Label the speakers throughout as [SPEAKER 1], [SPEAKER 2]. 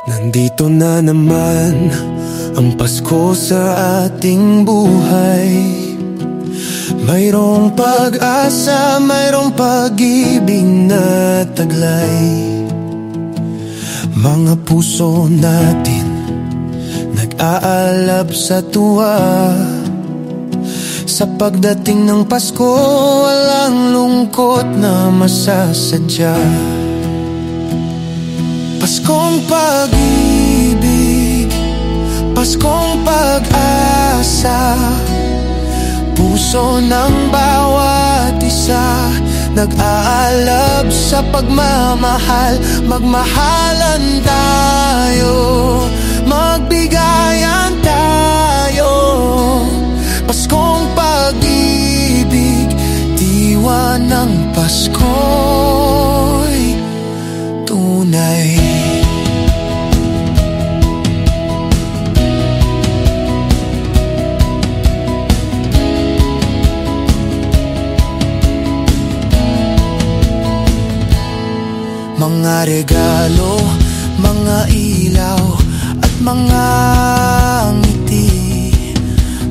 [SPEAKER 1] Nandito na naman ang Pasko sa ating buhay. Mayroong pag-asa, mayroong pag-ibig na taglay. Mga puso natin nag-aalab sa tuwa. Sa pagdating ng Pasko, walang lungkot na masasadya. Paskong pag-ibig, Paskong pag-asa. Puso ng bawat isa nag-aalab sa pagmamahal. Magmahalan tayo, magbigayan tayo. Paskong pag-ibig, diwa ng Pasko'y tunay. Mga regalo, mga ilaw at mga ngiti.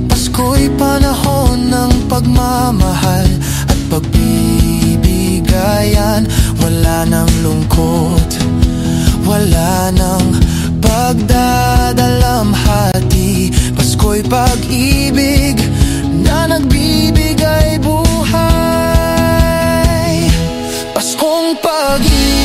[SPEAKER 1] Pasko'y panahon ng pagmamahal at pagbibigayan. Wala nang lungkot, wala nang pagdadalamhati. Pasko'y pag-ibig na nagbibigay buhay. Paskong pag-ibig,